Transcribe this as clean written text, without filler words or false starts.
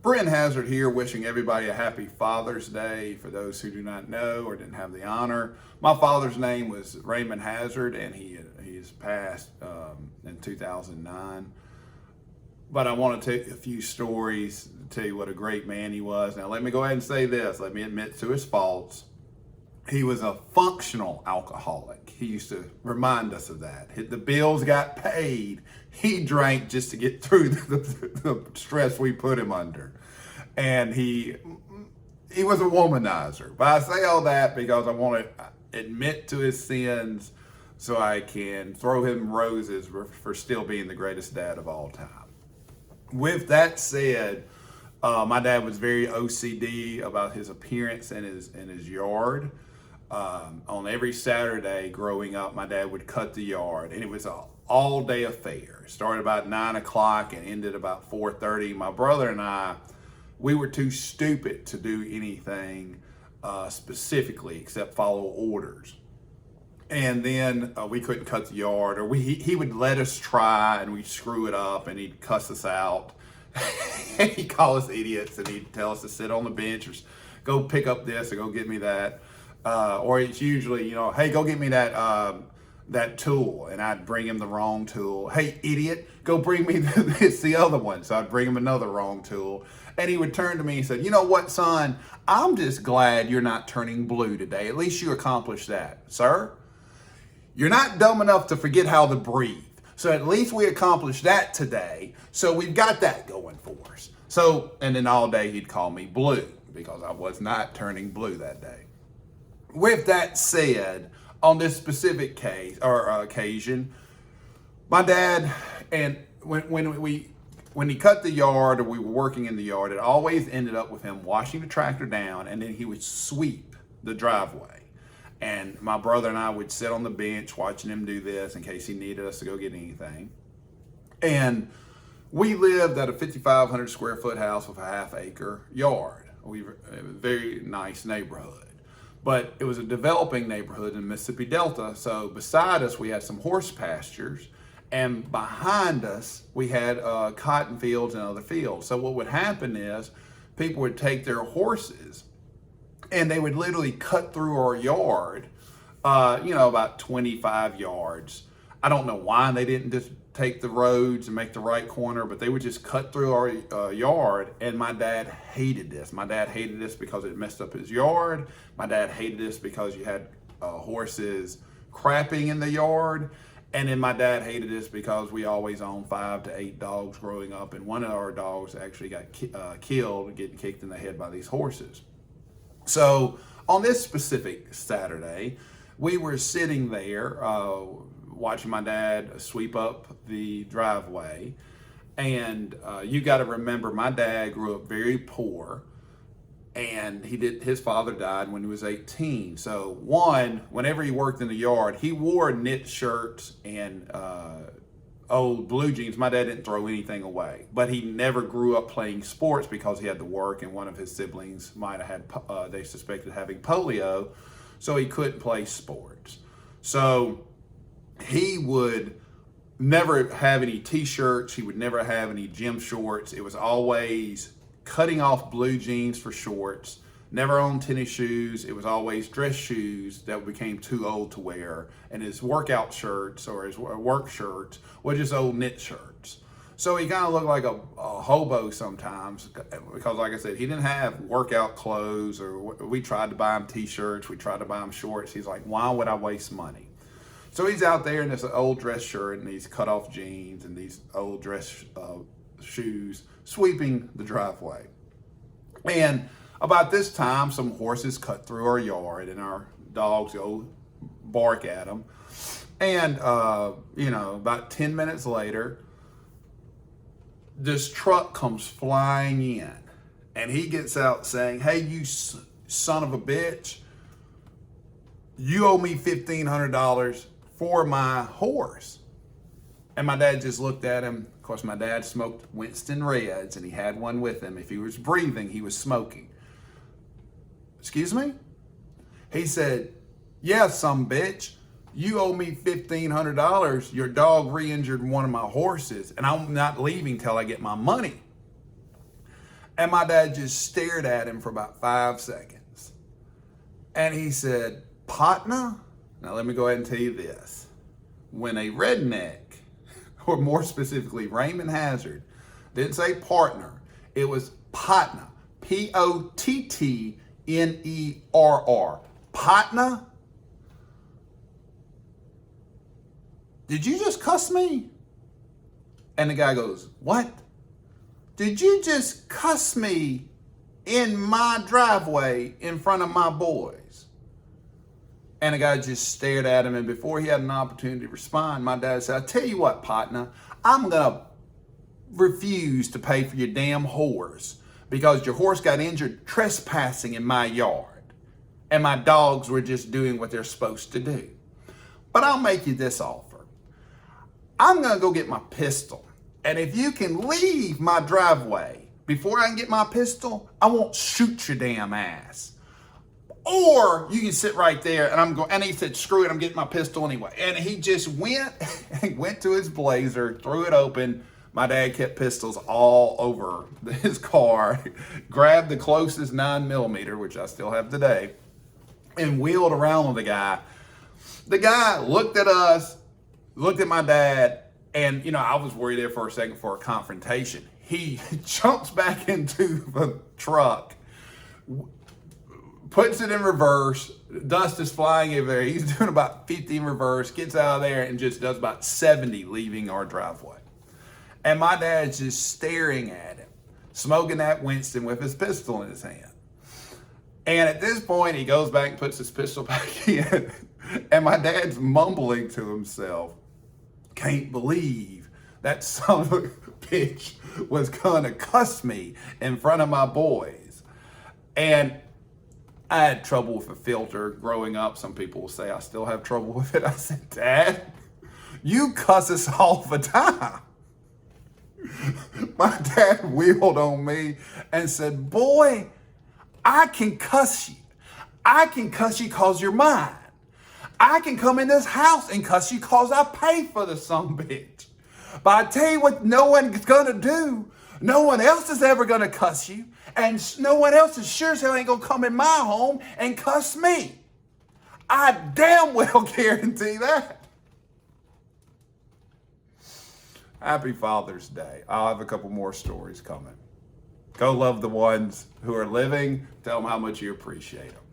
Brent Hazard here, wishing everybody a happy Father's Day. For those who do not know or didn't have the honor, my father's name was Raymond Hazard, and he's passed in 2009. But I want to tell you a few stories to tell you what a great man he was. Now, let me go ahead and say this. Let me admit to his faults. He was a functional alcoholic. He used to remind us of that. The bills got paid. He drank just to get through the stress we put him under. And he was a womanizer. But I say all that because I want to admit to his sins so I can throw him roses for still being the greatest dad of all time. With that said, my dad was very OCD about his appearance in his yard. On every Saturday growing up, my dad would cut the yard, and it was an all-day affair. It started about 9 o'clock and ended about 4:30. My brother and I, we were too stupid to do anything specifically except follow orders. And then we couldn't cut the yard, or he would let us try, and we'd screw it up, and he'd cuss us out. And he'd call us idiots, and he'd tell us to sit on the bench or go pick up this or go get me that. Or it's usually, hey, go get me that tool, and I'd bring him the wrong tool. Hey, idiot, go bring me it's the other one. So I'd bring him another wrong tool, and he would turn to me and said, "You know what, son? I'm just glad you're not turning blue today. At least you accomplished that, sir. You're not dumb enough to forget how to breathe. So at least we accomplished that today. So we've got that going for us." So, and then all day he'd call me blue because I was not turning blue that day. With that said, on this specific case or occasion, my dad, and when he cut the yard or we were working in the yard, it always ended up with him washing the tractor down, and then he would sweep the driveway. And my brother and I would sit on the bench watching him do this in case he needed us to go get anything. And we lived at a 5,500 square foot house with a half-acre yard. It was a very nice neighborhood. But it was a developing neighborhood in Mississippi Delta, so beside us we had some horse pastures, and behind us we had cotton fields and other fields. So what would happen is people would take their horses and they would literally cut through our yard, about 25 yards. I don't know why they didn't just take the roads and make the right corner, but they would just cut through our yard, and my dad hated this. My dad hated this because it messed up his yard. My dad hated this because you had horses crapping in the yard. And then my dad hated this because we always owned 5 to 8 dogs growing up, and one of our dogs actually got killed, getting kicked in the head by these horses. So on this specific Saturday, we were sitting there watching my dad sweep up the driveway. And you got to remember, my dad grew up very poor, and his father died when he was 18. So whenever he worked in the yard, he wore knit shirts and old blue jeans. My dad didn't throw anything away, but he never grew up playing sports because he had to work, and one of his siblings might have had, they suspected having polio, so he couldn't play sports. So he would never have any t-shirts. He would never have any gym shorts. It was always cutting off blue jeans for shorts. Never owned tennis shoes. It was always dress shoes that became too old to wear. And his workout shirts or his work shirts were just old knit shirts. So he kind of looked like a hobo sometimes because, like I said, he didn't have workout clothes, or we tried to buy him t-shirts. We tried to buy him shorts. He's like, why would I waste money? So he's out there in this old dress shirt and these cut off jeans and these old dress shoes, sweeping the driveway. And about this time, some horses cut through our yard, and our dogs go bark at them. And, about 10 minutes later, this truck comes flying in, and he gets out saying, "Hey, you son of a bitch, you owe me $1,500 for my horse." And my dad just looked at him. Of course, my dad smoked Winston Reds, and he had one with him. If he was breathing, he was smoking. "Excuse me?" He said, "Yeah, some bitch. You owe me $1,500. Your dog re-injured one of my horses, and I'm not leaving till I get my money." And my dad just stared at him for about 5 seconds. And he said, partner, now let me go ahead and tell you this. When a redneck, or more specifically Raymond Hazard, didn't say partner, it was partner, P-O-T-T-N-E-R-R, partner, did you just cuss me? And the guy goes, what? Did you just cuss me in my driveway in front of my boys? And the guy just stared at him, and before he had an opportunity to respond, my dad said, I tell you what, partner, I'm gonna refuse to pay for your damn horse because your horse got injured trespassing in my yard, and my dogs were just doing what they're supposed to do. But I'll make you this offer. I'm gonna go get my pistol, and if you can leave my driveway before I can get my pistol, I won't shoot your damn ass. Or you can sit right there, and I'm going. And he said, "Screw it, I'm getting my pistol anyway." And he just went to his blazer, threw it open. My dad kept pistols all over his car. Grabbed the closest 9mm, which I still have today, and wheeled around with the guy. The guy looked at us, looked at my dad, and I was worried there for a second for a confrontation. He jumps back into the truck, puts it in reverse, dust is flying everywhere. He's doing about 50 in reverse, gets out of there and just does about 70 leaving our driveway. And my dad's just staring at him, smoking that Winston with his pistol in his hand. And at this point, he goes back and puts his pistol back in. And my dad's mumbling to himself, can't believe that son of a bitch was gonna cuss me in front of my boys. And I had trouble with a filter growing up. Some people will say I still have trouble with it. I said, Dad, you cuss us all the time. My dad wheeled on me and said, boy, I can cuss you. I can cuss you because you're mine. I can come in this house and cuss you because I pay for the sumbitch. But I tell you what no one's going to do. No one else is ever going to cuss you. And no one else is sure as hell ain't going to come in my home and cuss me. I damn well guarantee that. Happy Father's Day. I'll have a couple more stories coming. Go love the ones who are living. Tell them how much you appreciate them.